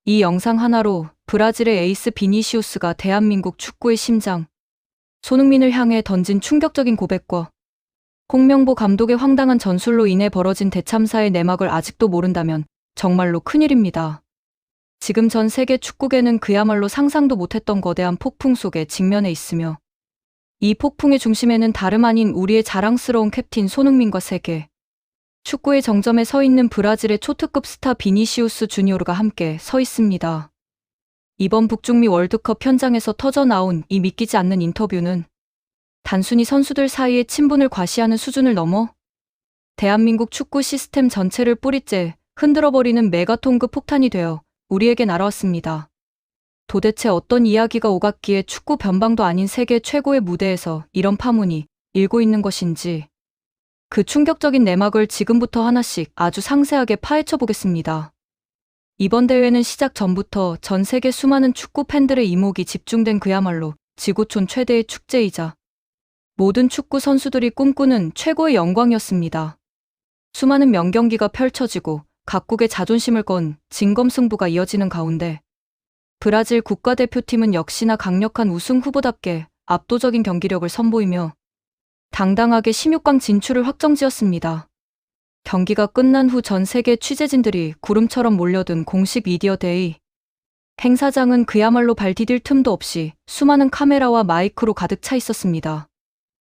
이 영상 하나로 브라질의 에이스 비니시우스가 대한민국 축구의 심장, 손흥민을 향해 던진 충격적인 고백과 홍명보 감독의 황당한 전술로 인해 벌어진 대참사의 내막을 아직도 모른다면 정말로 큰일입니다. 지금 전 세계 축구계는 그야말로 상상도 못했던 거대한 폭풍 속에 직면해 있으며, 이 폭풍의 중심에는 다름 아닌 우리의 자랑스러운 캡틴 손흥민과 세계 축구의 정점에 서 있는 브라질의 초특급 스타 비니시우스 주니오르가 함께 서 있습니다. 이번 북중미 월드컵 현장에서 터져나온 이 믿기지 않는 인터뷰는 단순히 선수들 사이의 친분을 과시하는 수준을 넘어 대한민국 축구 시스템 전체를 뿌리째 흔들어버리는 메가톤급 폭탄이 되어 우리에게 날아왔습니다. 도대체 어떤 이야기가 오갔기에 축구 변방도 아닌 세계 최고의 무대에서 이런 파문이 일고 있는 것인지, 그 충격적인 내막을 지금부터 하나씩 아주 상세하게 파헤쳐 보겠습니다. 이번 대회는 시작 전부터 전 세계 수많은 축구 팬들의 이목이 집중된 그야말로 지구촌 최대의 축제이자 모든 축구 선수들이 꿈꾸는 최고의 영광이었습니다. 수많은 명경기가 펼쳐지고 각국의 자존심을 건 진검승부가 이어지는 가운데 브라질 국가대표팀은 역시나 강력한 우승 후보답게 압도적인 경기력을 선보이며 당당하게 16강 진출을 확정지었습니다. 경기가 끝난 후 전 세계 취재진들이 구름처럼 몰려든 공식 미디어 데이. 행사장은 그야말로 발 디딜 틈도 없이 수많은 카메라와 마이크로 가득 차 있었습니다.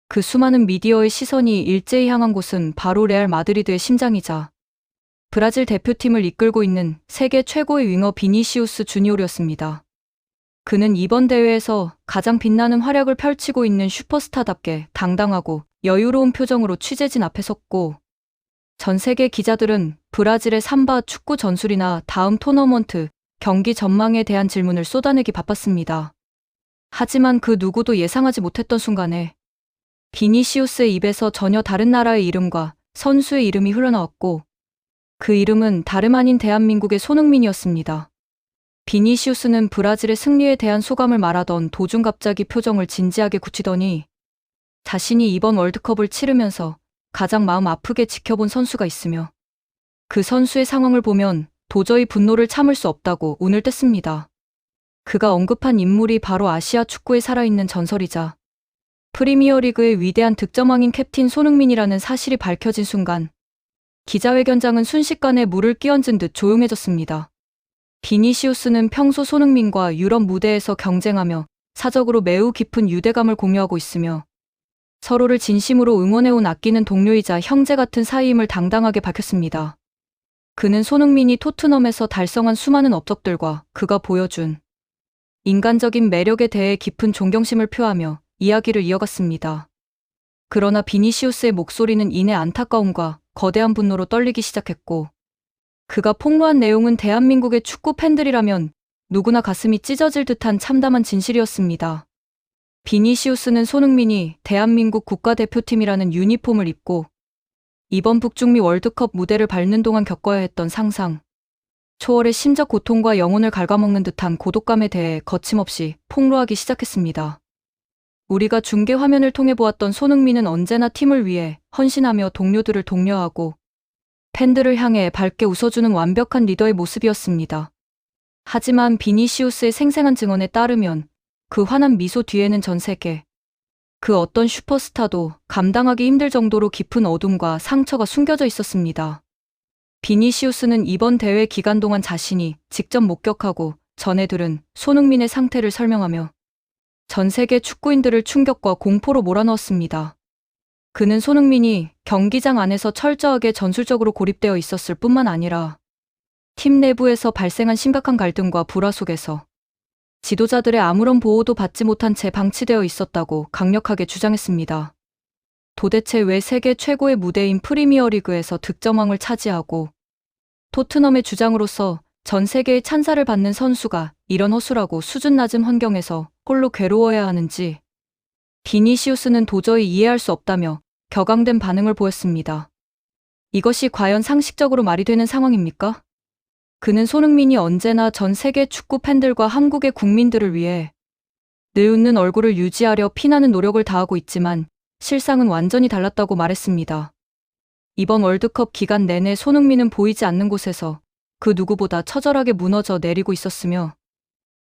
그 수많은 미디어의 시선이 일제히 향한 곳은 바로 레알 마드리드의 심장이자 브라질 대표팀을 이끌고 있는 세계 최고의 윙어 비니시우스 주니오르였습니다. 그는 이번 대회에서 가장 빛나는 활약을 펼치고 있는 슈퍼스타답게 당당하고 여유로운 표정으로 취재진 앞에 섰고, 전 세계 기자들은 브라질의 삼바 축구 전술이나 다음 토너먼트 경기 전망에 대한 질문을 쏟아내기 바빴습니다. 하지만 그 누구도 예상하지 못했던 순간에 비니시우스의 입에서 전혀 다른 나라의 이름과 선수의 이름이 흘러나왔고, 그 이름은 다름 아닌 대한민국의 손흥민이었습니다. 비니시우스는 브라질의 승리에 대한 소감을 말하던 도중 갑자기 표정을 진지하게 굳히더니, 자신이 이번 월드컵을 치르면서 가장 마음 아프게 지켜본 선수가 있으며 그 선수의 상황을 보면 도저히 분노를 참을 수 없다고 운을 뗐습니다. 그가 언급한 인물이 바로 아시아 축구에 살아있는 전설이자 프리미어리그의 위대한 득점왕인 캡틴 손흥민이라는 사실이 밝혀진 순간, 기자회견장은 순식간에 물을 끼얹은 듯 조용해졌습니다. 비니시우스는 평소 손흥민과 유럽 무대에서 경쟁하며 사적으로 매우 깊은 유대감을 공유하고 있으며 서로를 진심으로 응원해온 아끼는 동료이자 형제 같은 사이임을 당당하게 밝혔습니다. 그는 손흥민이 토트넘에서 달성한 수많은 업적들과 그가 보여준 인간적인 매력에 대해 깊은 존경심을 표하며 이야기를 이어갔습니다. 그러나 비니시우스의 목소리는 이내 안타까움과 거대한 분노로 떨리기 시작했고, 그가 폭로한 내용은 대한민국의 축구 팬들이라면 누구나 가슴이 찢어질 듯한 참담한 진실이었습니다. 비니시우스는 손흥민이 대한민국 국가대표팀이라는 유니폼을 입고 이번 북중미 월드컵 무대를 밟는 동안 겪어야 했던 상상, 초월의 심적 고통과 영혼을 갉아먹는 듯한 고독감에 대해 거침없이 폭로하기 시작했습니다. 우리가 중계 화면을 통해 보았던 손흥민은 언제나 팀을 위해 헌신하며 동료들을 독려하고 팬들을 향해 밝게 웃어주는 완벽한 리더의 모습이었습니다. 하지만 비니시우스의 생생한 증언에 따르면 그 환한 미소 뒤에는 전 세계 그 어떤 슈퍼스타도 감당하기 힘들 정도로 깊은 어둠과 상처가 숨겨져 있었습니다. 비니시우스는 이번 대회 기간 동안 자신이 직접 목격하고 전해 들은 손흥민의 상태를 설명하며 전 세계 축구인들을 충격과 공포로 몰아넣었습니다. 그는 손흥민이 경기장 안에서 철저하게 전술적으로 고립되어 있었을 뿐만 아니라 팀 내부에서 발생한 심각한 갈등과 불화 속에서 지도자들의 아무런 보호도 받지 못한 채 방치되어 있었다고 강력하게 주장했습니다. 도대체 왜 세계 최고의 무대인 프리미어리그에서 득점왕을 차지하고 토트넘의 주장으로서 전 세계의 찬사를 받는 선수가 이런 허술하고 수준 낮은 환경에서 홀로 괴로워야 하는지, 비니시우스는 도저히 이해할 수 없다며 격앙된 반응을 보였습니다. 이것이 과연 상식적으로 말이 되는 상황입니까? 그는 손흥민이 언제나 전 세계 축구 팬들과 한국의 국민들을 위해 늘 웃는 얼굴을 유지하려 피나는 노력을 다하고 있지만 실상은 완전히 달랐다고 말했습니다. 이번 월드컵 기간 내내 손흥민은 보이지 않는 곳에서 그 누구보다 처절하게 무너져 내리고 있었으며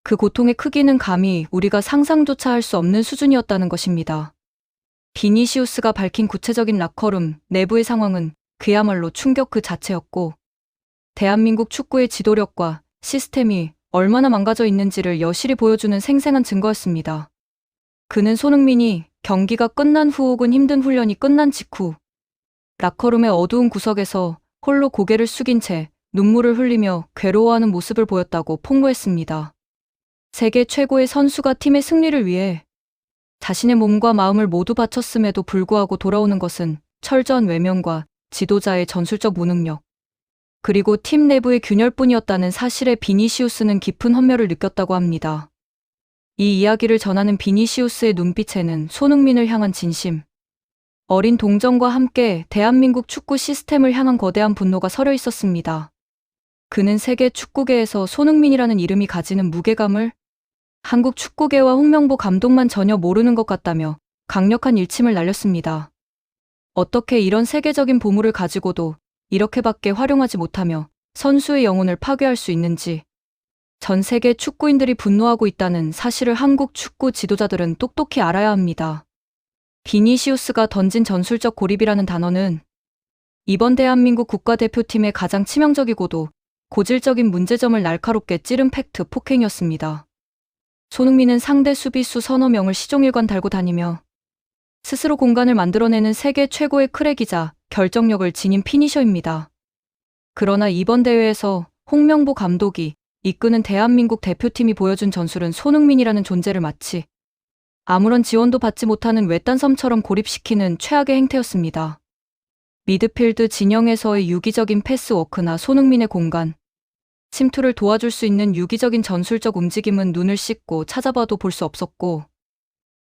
그 고통의 크기는 감히 우리가 상상조차 할 수 없는 수준이었다는 것입니다. 비니시우스가 밝힌 구체적인 라커룸 내부의 상황은 그야말로 충격 그 자체였고 대한민국 축구의 지도력과 시스템이 얼마나 망가져 있는지를 여실히 보여주는 생생한 증거였습니다. 그는 손흥민이 경기가 끝난 후 혹은 힘든 훈련이 끝난 직후 라커룸의 어두운 구석에서 홀로 고개를 숙인 채 눈물을 흘리며 괴로워하는 모습을 보였다고 폭로했습니다. 세계 최고의 선수가 팀의 승리를 위해 자신의 몸과 마음을 모두 바쳤음에도 불구하고 돌아오는 것은 철저한 외면과 지도자의 전술적 무능력, 그리고 팀 내부의 균열뿐이었다는 사실에 비니시우스는 깊은 환멸을 느꼈다고 합니다. 이 이야기를 전하는 비니시우스의 눈빛에는 손흥민을 향한 진심, 어린 동정과 함께 대한민국 축구 시스템을 향한 거대한 분노가 서려 있었습니다. 그는 세계 축구계에서 손흥민이라는 이름이 가지는 무게감을 한국 축구계와 홍명보 감독만 전혀 모르는 것 같다며 강력한 일침을 날렸습니다. 어떻게 이런 세계적인 보물을 가지고도 이렇게밖에 활용하지 못하며 선수의 영혼을 파괴할 수 있는지 전 세계 축구인들이 분노하고 있다는 사실을 한국 축구 지도자들은 똑똑히 알아야 합니다. 비니시우스가 던진 전술적 고립이라는 단어는 이번 대한민국 국가대표팀의 가장 치명적이고도 고질적인 문제점을 날카롭게 찌른 팩트 폭행이었습니다. 손흥민은 상대 수비수 서너 명을 시종일관 달고 다니며 스스로 공간을 만들어내는 세계 최고의 크랙이자 결정력을 지닌 피니셔입니다. 그러나 이번 대회에서 홍명보 감독이 이끄는 대한민국 대표팀이 보여준 전술은 손흥민이라는 존재를 마치 아무런 지원도 받지 못하는 외딴 섬처럼 고립시키는 최악의 행태였습니다. 미드필드 진영에서의 유기적인 패스워크나 손흥민의 공간, 침투를 도와줄 수 있는 유기적인 전술적 움직임은 눈을 씻고 찾아봐도 볼 수 없었고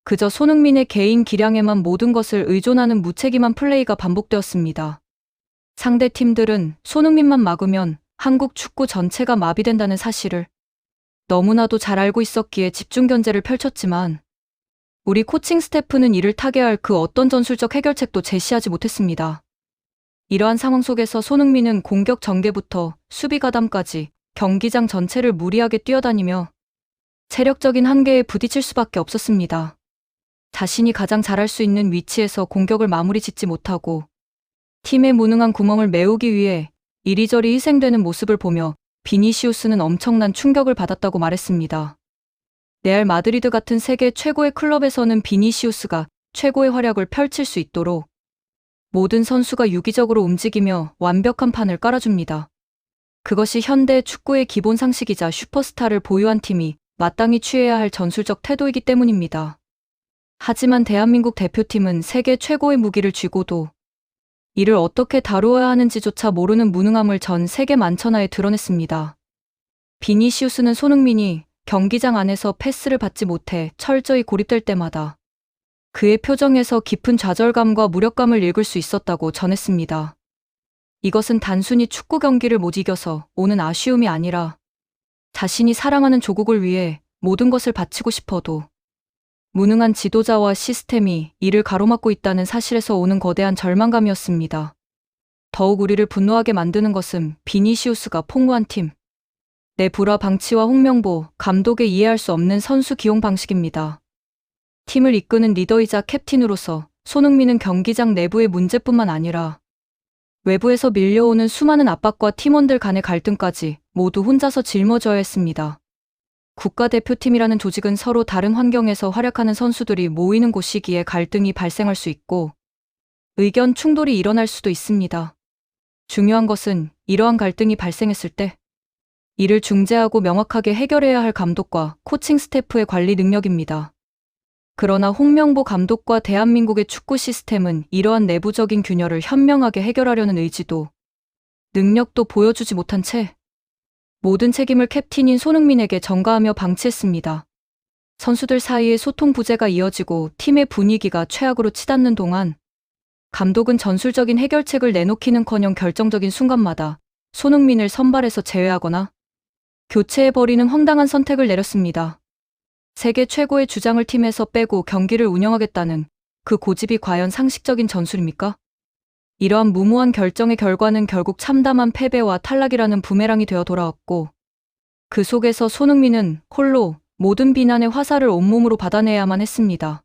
그저 손흥민의 개인 기량에만 모든 것을 의존하는 무책임한 플레이가 반복되었습니다. 상대 팀들은 손흥민만 막으면 한국 축구 전체가 마비된다는 사실을 너무나도 잘 알고 있었기에 집중 견제를 펼쳤지만 우리 코칭 스태프는 이를 타개할 그 어떤 전술적 해결책도 제시하지 못했습니다. 이러한 상황 속에서 손흥민은 공격 전개부터 수비 가담까지 경기장 전체를 무리하게 뛰어다니며 체력적인 한계에 부딪힐 수밖에 없었습니다. 자신이 가장 잘할 수 있는 위치에서 공격을 마무리 짓지 못하고 팀의 무능한 구멍을 메우기 위해 이리저리 희생되는 모습을 보며 비니시우스는 엄청난 충격을 받았다고 말했습니다. 레알 마드리드 같은 세계 최고의 클럽에서는 비니시우스가 최고의 활약을 펼칠 수 있도록 모든 선수가 유기적으로 움직이며 완벽한 판을 깔아줍니다. 그것이 현대 축구의 기본 상식이자 슈퍼스타를 보유한 팀이 마땅히 취해야 할 전술적 태도이기 때문입니다. 하지만 대한민국 대표팀은 세계 최고의 무기를 쥐고도 이를 어떻게 다루어야 하는지조차 모르는 무능함을 전 세계 만천하에 드러냈습니다. 비니시우스는 손흥민이 경기장 안에서 패스를 받지 못해 철저히 고립될 때마다 그의 표정에서 깊은 좌절감과 무력감을 읽을 수 있었다고 전했습니다. 이것은 단순히 축구 경기를 못 이겨서 오는 아쉬움이 아니라 자신이 사랑하는 조국을 위해 모든 것을 바치고 싶어도 무능한 지도자와 시스템이 이를 가로막고 있다는 사실에서 오는 거대한 절망감이었습니다. 더욱 우리를 분노하게 만드는 것은 비니시우스가 폭로한 팀 내 불화 방치와 홍명보 감독의 이해할 수 없는 선수 기용 방식입니다. 팀을 이끄는 리더이자 캡틴으로서 손흥민은 경기장 내부의 문제뿐만 아니라 외부에서 밀려오는 수많은 압박과 팀원들 간의 갈등까지 모두 혼자서 짊어져야 했습니다. 국가대표팀이라는 조직은 서로 다른 환경에서 활약하는 선수들이 모이는 곳이기에 갈등이 발생할 수 있고 의견 충돌이 일어날 수도 있습니다. 중요한 것은 이러한 갈등이 발생했을 때 이를 중재하고 명확하게 해결해야 할 감독과 코칭 스태프의 관리 능력입니다. 그러나 홍명보 감독과 대한민국의 축구 시스템은 이러한 내부적인 균열을 현명하게 해결하려는 의지도 능력도 보여주지 못한 채 모든 책임을 캡틴인 손흥민에게 전가하며 방치했습니다. 선수들 사이의 소통 부재가 이어지고 팀의 분위기가 최악으로 치닫는 동안 감독은 전술적인 해결책을 내놓기는커녕 결정적인 순간마다 손흥민을 선발에서 제외하거나 교체해버리는 황당한 선택을 내렸습니다. 세계 최고의 주장을 팀에서 빼고 경기를 운영하겠다는 그 고집이 과연 상식적인 전술입니까? 이러한 무모한 결정의 결과는 결국 참담한 패배와 탈락이라는 부메랑이 되어 돌아왔고, 그 속에서 손흥민은 홀로 모든 비난의 화살을 온몸으로 받아내야만 했습니다.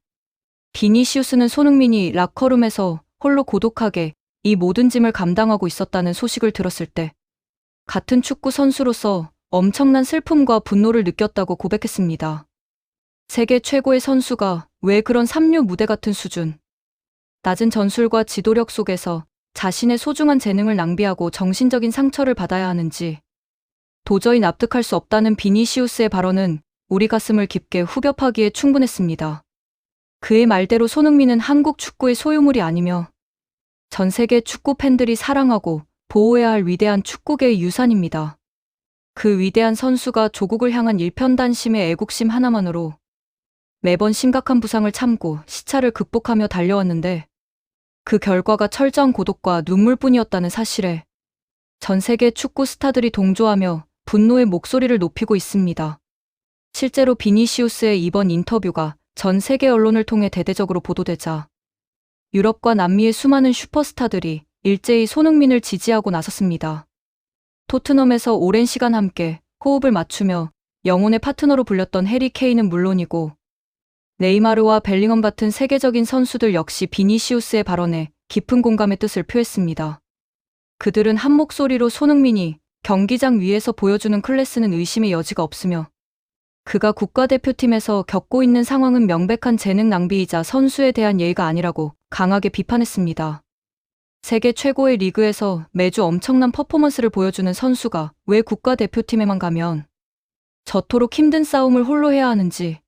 비니시우스는 손흥민이 라커룸에서 홀로 고독하게 이 모든 짐을 감당하고 있었다는 소식을 들었을 때 같은 축구 선수로서 엄청난 슬픔과 분노를 느꼈다고 고백했습니다. 세계 최고의 선수가 왜 그런 삼류 무대 같은 수준, 낮은 전술과 지도력 속에서 자신의 소중한 재능을 낭비하고 정신적인 상처를 받아야 하는지 도저히 납득할 수 없다는 비니시우스의 발언은 우리 가슴을 깊게 후벼파기에 충분했습니다. 그의 말대로 손흥민은 한국 축구의 소유물이 아니며 전 세계 축구 팬들이 사랑하고 보호해야 할 위대한 축구계의 유산입니다. 그 위대한 선수가 조국을 향한 일편단심의 애국심 하나만으로 매번 심각한 부상을 참고 시차를 극복하며 달려왔는데 그 결과가 철저한 고독과 눈물뿐이었다는 사실에 전 세계 축구 스타들이 동조하며 분노의 목소리를 높이고 있습니다. 실제로 비니시우스의 이번 인터뷰가 전 세계 언론을 통해 대대적으로 보도되자 유럽과 남미의 수많은 슈퍼스타들이 일제히 손흥민을 지지하고 나섰습니다. 토트넘에서 오랜 시간 함께 호흡을 맞추며 영혼의 파트너로 불렸던 해리 케인은 물론이고 네이마르와 벨링엄 같은 세계적인 선수들 역시 비니시우스의 발언에 깊은 공감의 뜻을 표했습니다. 그들은 한 목소리로 손흥민이 경기장 위에서 보여주는 클래스는 의심의 여지가 없으며 그가 국가대표팀에서 겪고 있는 상황은 명백한 재능 낭비이자 선수에 대한 예의가 아니라고 강하게 비판했습니다. 세계 최고의 리그에서 매주 엄청난 퍼포먼스를 보여주는 선수가 왜 국가대표팀에만 가면 저토록 힘든 싸움을 홀로 해야 하는지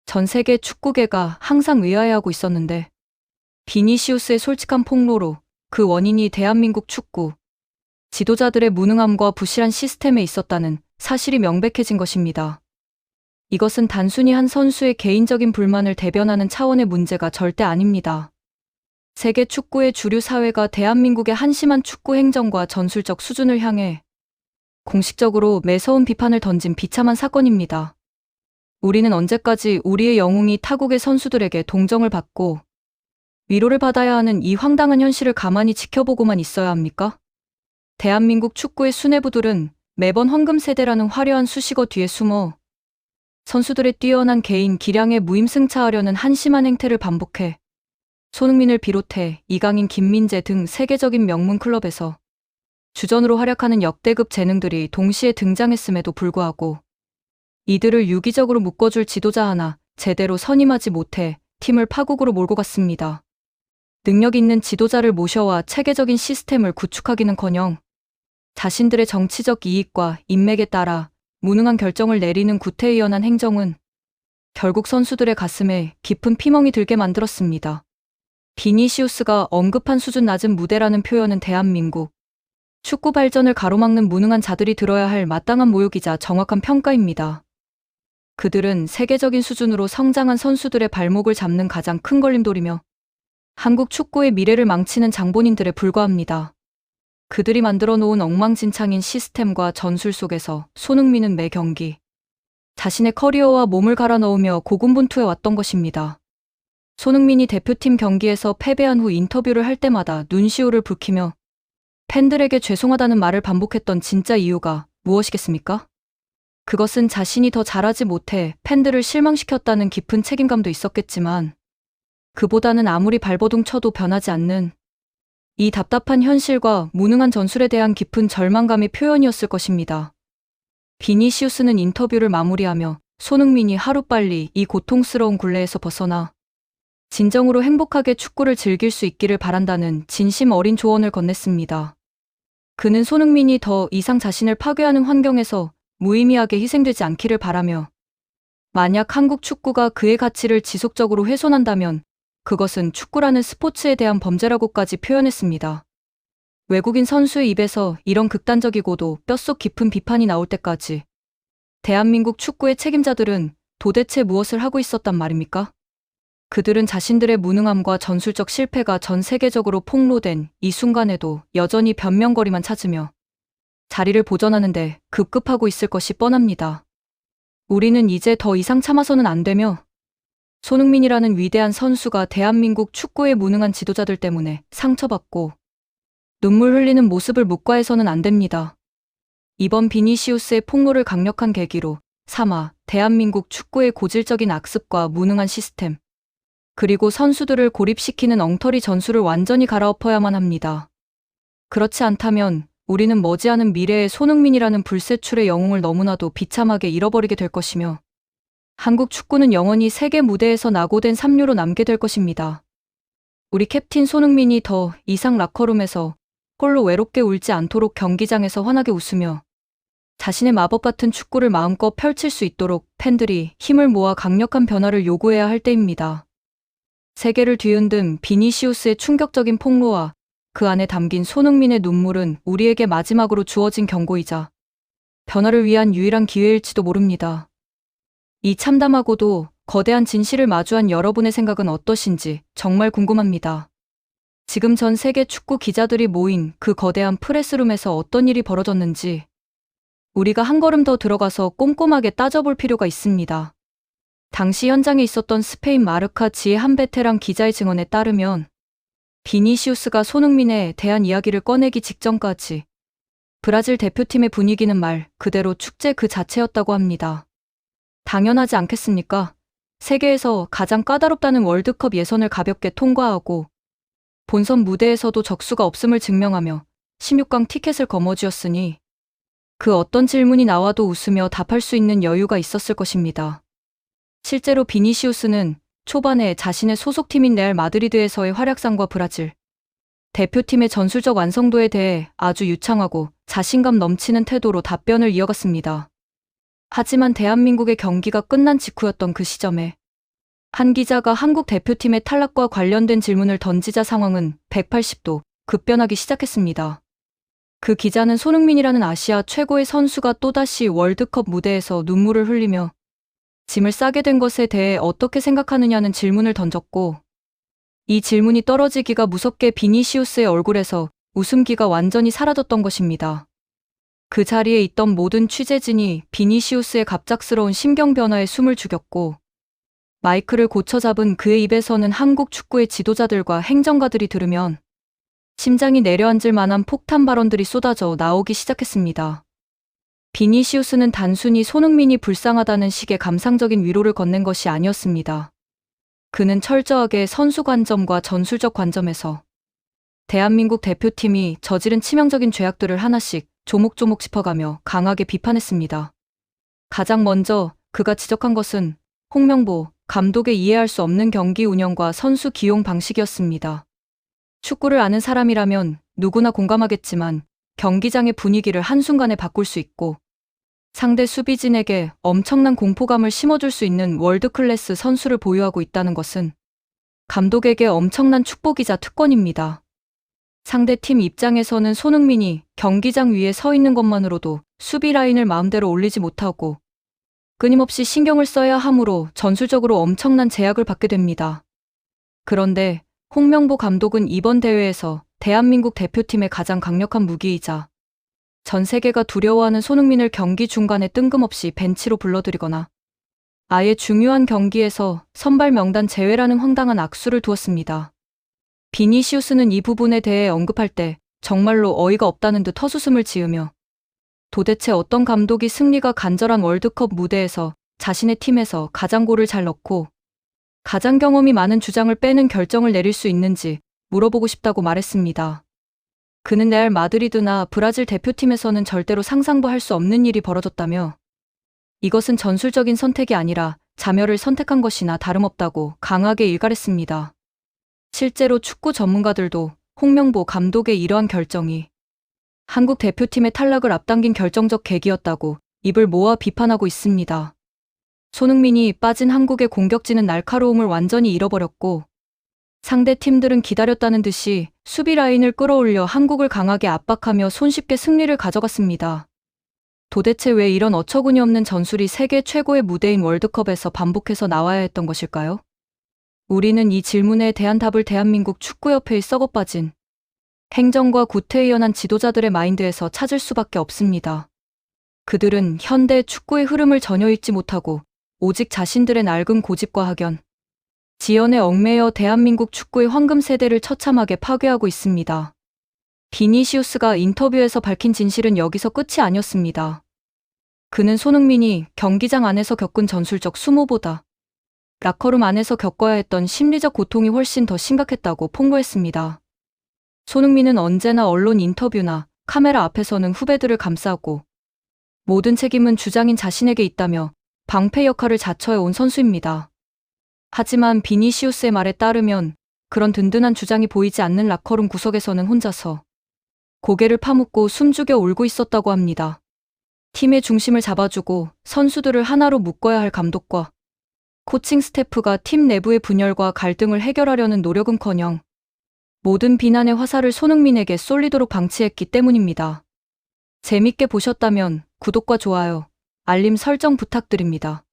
전 세계 축구계가 항상 의아해하고 있었는데 비니시우스의 솔직한 폭로로 그 원인이 대한민국 축구 지도자들의 무능함과 부실한 시스템에 있었다는 사실이 명백해진 것입니다. 이것은 단순히 한 선수의 개인적인 불만을 대변하는 차원의 문제가 절대 아닙니다. 세계 축구의 주류 사회가 대한민국의 한심한 축구 행정과 전술적 수준을 향해 공식적으로 매서운 비판을 던진 비참한 사건입니다. 우리는 언제까지 우리의 영웅이 타국의 선수들에게 동정을 받고 위로를 받아야 하는 이 황당한 현실을 가만히 지켜보고만 있어야 합니까? 대한민국 축구의 수뇌부들은 매번 황금 세대라는 화려한 수식어 뒤에 숨어 선수들의 뛰어난 개인 기량에 무임승차하려는 한심한 행태를 반복해 손흥민을 비롯해 이강인, 김민재 등 세계적인 명문 클럽에서 주전으로 활약하는 역대급 재능들이 동시에 등장했음에도 불구하고 이들을 유기적으로 묶어줄 지도자 하나 제대로 선임하지 못해 팀을 파국으로 몰고 갔습니다. 능력 있는 지도자를 모셔와 체계적인 시스템을 구축하기는커녕 자신들의 정치적 이익과 인맥에 따라 무능한 결정을 내리는 구태의연한 행정은 결국 선수들의 가슴에 깊은 피멍이 들게 만들었습니다. 비니시우스가 언급한 수준 낮은 무대라는 표현은 대한민국 축구 발전을 가로막는 무능한 자들이 들어야 할 마땅한 모욕이자 정확한 평가입니다. 그들은 세계적인 수준으로 성장한 선수들의 발목을 잡는 가장 큰 걸림돌이며 한국 축구의 미래를 망치는 장본인들에 불과합니다. 그들이 만들어 놓은 엉망진창인 시스템과 전술 속에서 손흥민은 매 경기 자신의 커리어와 몸을 갈아 넣으며 고군분투해 왔던 것입니다. 손흥민이 대표팀 경기에서 패배한 후 인터뷰를 할 때마다 눈시울을 붉히며 팬들에게 죄송하다는 말을 반복했던 진짜 이유가 무엇이겠습니까? 그것은 자신이 더 잘하지 못해 팬들을 실망시켰다는 깊은 책임감도 있었겠지만 그보다는 아무리 발버둥 쳐도 변하지 않는 이 답답한 현실과 무능한 전술에 대한 깊은 절망감의 표현이었을 것입니다. 비니시우스는 인터뷰를 마무리하며 손흥민이 하루빨리 이 고통스러운 굴레에서 벗어나 진정으로 행복하게 축구를 즐길 수 있기를 바란다는 진심 어린 조언을 건넸습니다. 그는 손흥민이 더 이상 자신을 파괴하는 환경에서 무의미하게 희생되지 않기를 바라며 만약 한국 축구가 그의 가치를 지속적으로 훼손한다면 그것은 축구라는 스포츠에 대한 범죄라고까지 표현했습니다. 외국인 선수의 입에서 이런 극단적이고도 뼛속 깊은 비판이 나올 때까지 대한민국 축구의 책임자들은 도대체 무엇을 하고 있었단 말입니까? 그들은 자신들의 무능함과 전술적 실패가 전 세계적으로 폭로된 이 순간에도 여전히 변명거리만 찾으며 자리를 보전하는데 급급하고 있을 것이 뻔합니다. 우리는 이제 더 이상 참아서는 안 되며 손흥민이라는 위대한 선수가 대한민국 축구의 무능한 지도자들 때문에 상처받고 눈물 흘리는 모습을 묵과해서는 안 됩니다. 이번 비니시우스의 폭로를 강력한 계기로 삼아 대한민국 축구의 고질적인 악습과 무능한 시스템, 그리고 선수들을 고립시키는 엉터리 전술을 완전히 갈아엎어야만 합니다. 그렇지 않다면 우리는 머지않은 미래에 손흥민이라는 불세출의 영웅을 너무나도 비참하게 잃어버리게 될 것이며, 한국 축구는 영원히 세계 무대에서 낙오된 삼류로 남게 될 것입니다. 우리 캡틴 손흥민이 더 이상 라커룸에서 홀로 외롭게 울지 않도록 경기장에서 환하게 웃으며 자신의 마법 같은 축구를 마음껏 펼칠 수 있도록 팬들이 힘을 모아 강력한 변화를 요구해야 할 때입니다. 세계를 뒤흔든 비니시우스의 충격적인 폭로와 그 안에 담긴 손흥민의 눈물은 우리에게 마지막으로 주어진 경고이자 변화를 위한 유일한 기회일지도 모릅니다. 이 참담하고도 거대한 진실을 마주한 여러분의 생각은 어떠신지 정말 궁금합니다. 지금 전 세계 축구 기자들이 모인 그 거대한 프레스룸에서 어떤 일이 벌어졌는지 우리가 한 걸음 더 들어가서 꼼꼼하게 따져볼 필요가 있습니다. 당시 현장에 있었던 스페인 마르카 지의 한 베테랑 기자의 증언에 따르면 비니시우스가 손흥민에 대한 이야기를 꺼내기 직전까지 브라질 대표팀의 분위기는 말 그대로 축제 그 자체였다고 합니다. 당연하지 않겠습니까? 세계에서 가장 까다롭다는 월드컵 예선을 가볍게 통과하고 본선 무대에서도 적수가 없음을 증명하며 16강 티켓을 거머쥐었으니 그 어떤 질문이 나와도 웃으며 답할 수 있는 여유가 있었을 것입니다. 실제로 비니시우스는 초반에 자신의 소속팀인 레알 마드리드에서의 활약상과 브라질 대표팀의 전술적 완성도에 대해 아주 유창하고 자신감 넘치는 태도로 답변을 이어갔습니다. 하지만 대한민국의 경기가 끝난 직후였던 그 시점에 한 기자가 한국 대표팀의 탈락과 관련된 질문을 던지자 상황은 180도 급변하기 시작했습니다. 그 기자는 손흥민이라는 아시아 최고의 선수가 또다시 월드컵 무대에서 눈물을 흘리며 짐을 싸게 된 것에 대해 어떻게 생각하느냐는 질문을 던졌고, 이 질문이 떨어지기가 무섭게 비니시우스의 얼굴에서 웃음기가 완전히 사라졌던 것입니다. 그 자리에 있던 모든 취재진이 비니시우스의 갑작스러운 심경 변화에 숨을 죽였고, 마이크를 고쳐 잡은 그의 입에서는 한국 축구의 지도자들과 행정가들이 들으면 심장이 내려앉을 만한 폭탄 발언들이 쏟아져 나오기 시작했습니다. 비니시우스는 단순히 손흥민이 불쌍하다는 식의 감상적인 위로를 건넨 것이 아니었습니다. 그는 철저하게 선수 관점과 전술적 관점에서 대한민국 대표팀이 저지른 치명적인 죄악들을 하나씩 조목조목 짚어가며 강하게 비판했습니다. 가장 먼저 그가 지적한 것은 홍명보 감독의 이해할 수 없는 경기 운영과 선수 기용 방식이었습니다. 축구를 아는 사람이라면 누구나 공감하겠지만 경기장의 분위기를 한순간에 바꿀 수 있고 상대 수비진에게 엄청난 공포감을 심어줄 수 있는 월드클래스 선수를 보유하고 있다는 것은 감독에게 엄청난 축복이자 특권입니다. 상대팀 입장에서는 손흥민이 경기장 위에 서 있는 것만으로도 수비 라인을 마음대로 올리지 못하고 끊임없이 신경을 써야 하므로 전술적으로 엄청난 제약을 받게 됩니다. 그런데 홍명보 감독은 이번 대회에서 대한민국 대표팀의 가장 강력한 무기이자 전 세계가 두려워하는 손흥민을 경기 중간에 뜬금없이 벤치로 불러들이거나 아예 중요한 경기에서 선발 명단 제외라는 황당한 악수를 두었습니다. 비니시우스는 이 부분에 대해 언급할 때 정말로 어이가 없다는 듯 헛웃음을 지으며 도대체 어떤 감독이 승리가 간절한 월드컵 무대에서 자신의 팀에서 가장 골을 잘 넣고 가장 경험이 많은 주장을 빼는 결정을 내릴 수 있는지 물어보고 싶다고 말했습니다. 그는 레알 마드리드나 브라질 대표팀에서는 절대로 상상도 할 수 없는 일이 벌어졌다며 이것은 전술적인 선택이 아니라 자멸을 선택한 것이나 다름없다고 강하게 일갈했습니다. 실제로 축구 전문가들도 홍명보 감독의 이러한 결정이 한국 대표팀의 탈락을 앞당긴 결정적 계기였다고 입을 모아 비판하고 있습니다. 손흥민이 빠진 한국의 공격진은 날카로움을 완전히 잃어버렸고 상대 팀들은 기다렸다는 듯이 수비 라인을 끌어올려 한국을 강하게 압박하며 손쉽게 승리를 가져갔습니다. 도대체 왜 이런 어처구니 없는 전술이 세계 최고의 무대인 월드컵에서 반복해서 나와야 했던 것일까요? 우리는 이 질문에 대한 답을 대한민국 축구협회의 썩어빠진 행정과 구태의연한 지도자들의 마인드에서 찾을 수밖에 없습니다. 그들은 현대 축구의 흐름을 전혀 읽지 못하고 오직 자신들의 낡은 고집과 학연, 지연에 얽매여 대한민국 축구의 황금 세대를 처참하게 파괴하고 있습니다. 비니시우스가 인터뷰에서 밝힌 진실은 여기서 끝이 아니었습니다. 그는 손흥민이 경기장 안에서 겪은 전술적 수모보다 라커룸 안에서 겪어야 했던 심리적 고통이 훨씬 더 심각했다고 폭로했습니다. 손흥민은 언제나 언론 인터뷰나 카메라 앞에서는 후배들을 감싸고 모든 책임은 주장인 자신에게 있다며 방패 역할을 자처해온 선수입니다. 하지만 비니시우스의 말에 따르면 그런 든든한 주장이 보이지 않는 라커룸 구석에서는 혼자서 고개를 파묻고 숨죽여 울고 있었다고 합니다. 팀의 중심을 잡아주고 선수들을 하나로 묶어야 할 감독과 코칭 스태프가 팀 내부의 분열과 갈등을 해결하려는 노력은커녕 모든 비난의 화살을 손흥민에게 쏠리도록 방치했기 때문입니다. 재밌게 보셨다면 구독과 좋아요, 알림 설정 부탁드립니다.